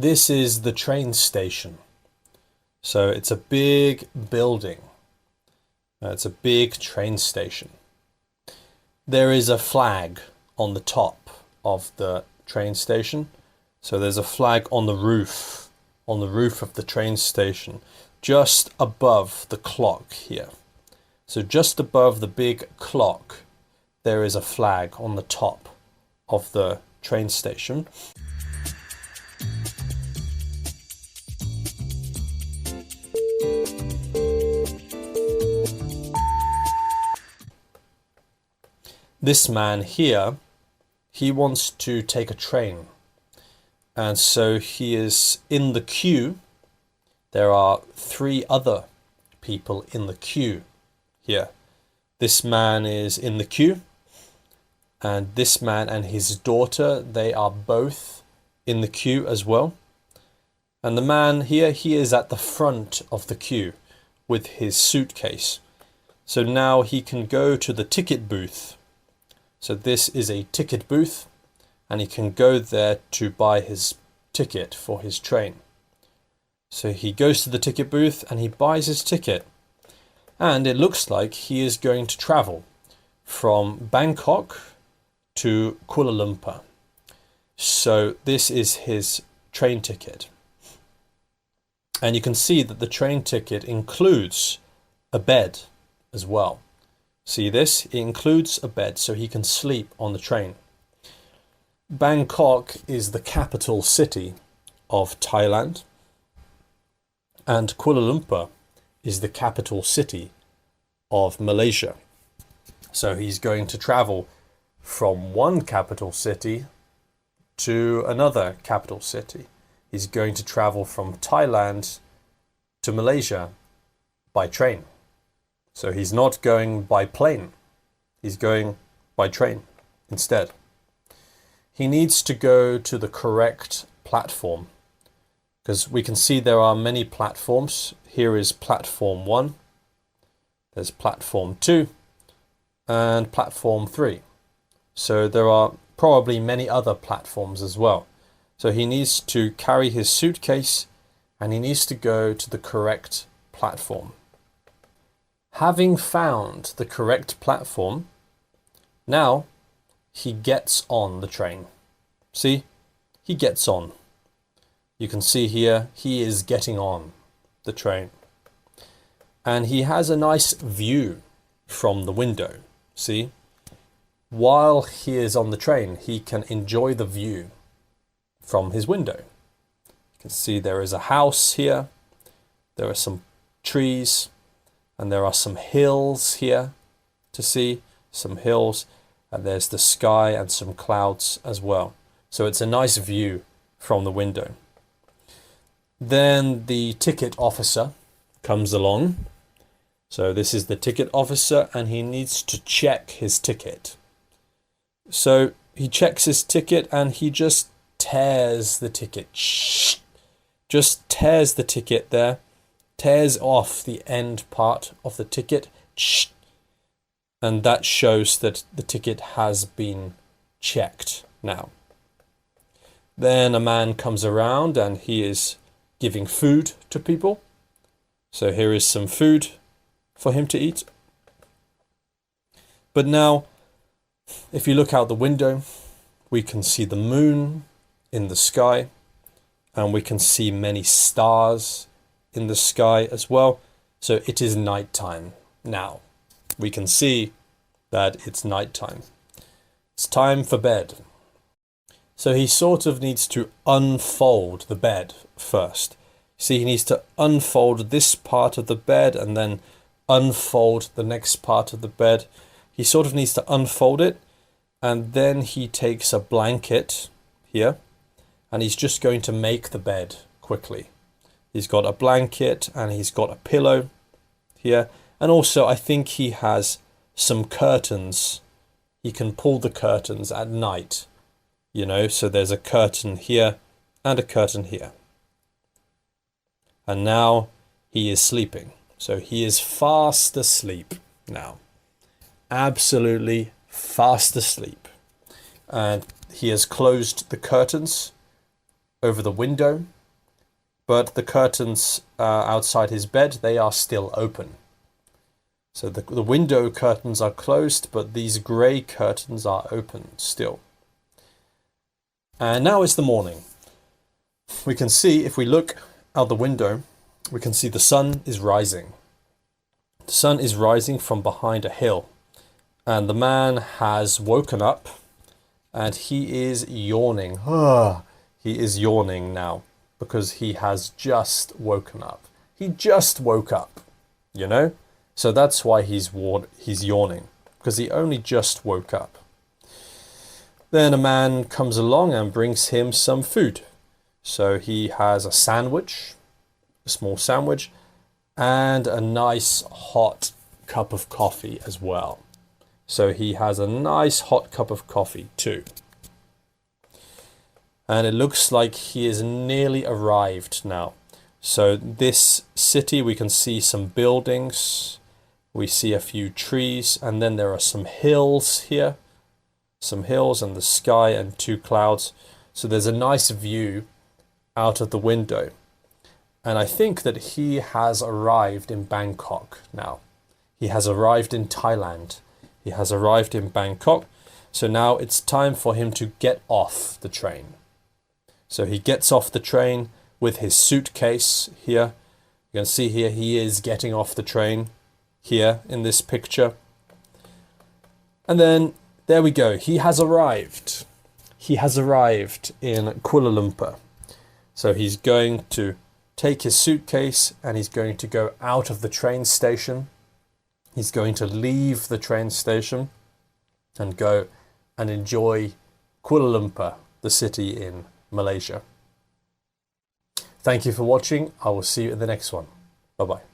This is the train station. So it's a big building. It's a big train station. There is a flag on the top of the train station. So there's a flag on the roof of the train station, just above the clock here. So just above the big clock, there is a flag on the top of the train station. This man here, he wants to take a train. And so he is in the queue. There are 3 other people in the queue here. This man is in the queue. And this man and his daughter, they are both in the queue as well. And the man here, he is at the front of the queue with his suitcase. So now he can go to the ticket booth. So this is a ticket booth, and he can go there to buy his ticket for his train. So he goes to the ticket booth and he buys his ticket. And it looks like he is going to travel from Bangkok to Kuala Lumpur. So this is his train ticket. And you can see that the train ticket includes a bed as well. See this? It includes a bed so he can sleep on the train. Bangkok is the capital city of Thailand, and Kuala Lumpur is the capital city of Malaysia. So he's going to travel from one capital city to another capital city. He's going to travel from Thailand to Malaysia by train. So he's not going by plane, he's going by train instead. He needs to go to the correct platform, because we can see there are many platforms. Here is platform 1, there's platform 2, and platform 3. So there are probably many other platforms as well. So he needs to carry his suitcase and he needs to go to the correct platform. Having found the correct platform, now he gets on the train. See, he gets on. You can see here, he is getting on the train. And he has a nice view from the window. See, while he is on the train, he can enjoy the view from his window. You can see there is a house here. There are some trees. And there are some hills here to see, some hills, and there's the sky and some clouds as well. So it's a nice view from the window. Then the ticket officer comes along. So this is the ticket officer and he needs to check his ticket. So he checks his ticket and he just tears the ticket. Just tears the ticket there. Tears off the end part of the ticket, and that shows that the ticket has been checked now. Then a man comes around and he is giving food to people. So here is some food for him to eat. But now, if you look out the window, we can see the moon in the sky, and we can see many stars in the sky as well. So it is nighttime now. We can see that it's nighttime. It's time for bed. So he sort of needs to unfold the bed first. See, he needs to unfold this part of the bed and then unfold the next part of the bed. He sort of needs to unfold it, and then he takes a blanket here and he's just going to make the bed quickly. He's got a blanket and he's got a pillow here. And also I think he has some curtains. He can pull the curtains at night, you know, so there's a curtain here and a curtain here. And now he is sleeping. So he is fast asleep now. Absolutely fast asleep. And he has closed the curtains over the window, but the curtains outside his bed, they are still open. So the window curtains are closed, but these grey curtains are open still. And now it's the morning. We can see, if we look out the window, we can see the sun is rising. The sun is rising from behind a hill. And the man has woken up and he is yawning. He is yawning now because he has just woken up. He just woke up, you know? So that's why he's yawning, because he only just woke up. Then a man comes along and brings him some food. So he has a sandwich, a small sandwich, and a nice hot cup of coffee as well. So he has a nice hot cup of coffee too. And it looks like he is nearly arrived now. So this city, we can see some buildings, we see a few trees, and then there are some hills here. Some hills and the sky and 2 clouds. So there's a nice view out of the window. And I think that he has arrived in Bangkok now. He has arrived in Thailand. He has arrived in Bangkok. So now it's time for him to get off the train. So he gets off the train with his suitcase here. You can see here he is getting off the train here in this picture. And then there we go. He has arrived. He has arrived in Kuala Lumpur. So he's going to take his suitcase and he's going to go out of the train station. He's going to leave the train station and go and enjoy Kuala Lumpur, the city in Malaysia. Thank you for watching. I will see you in the next one. Bye-bye.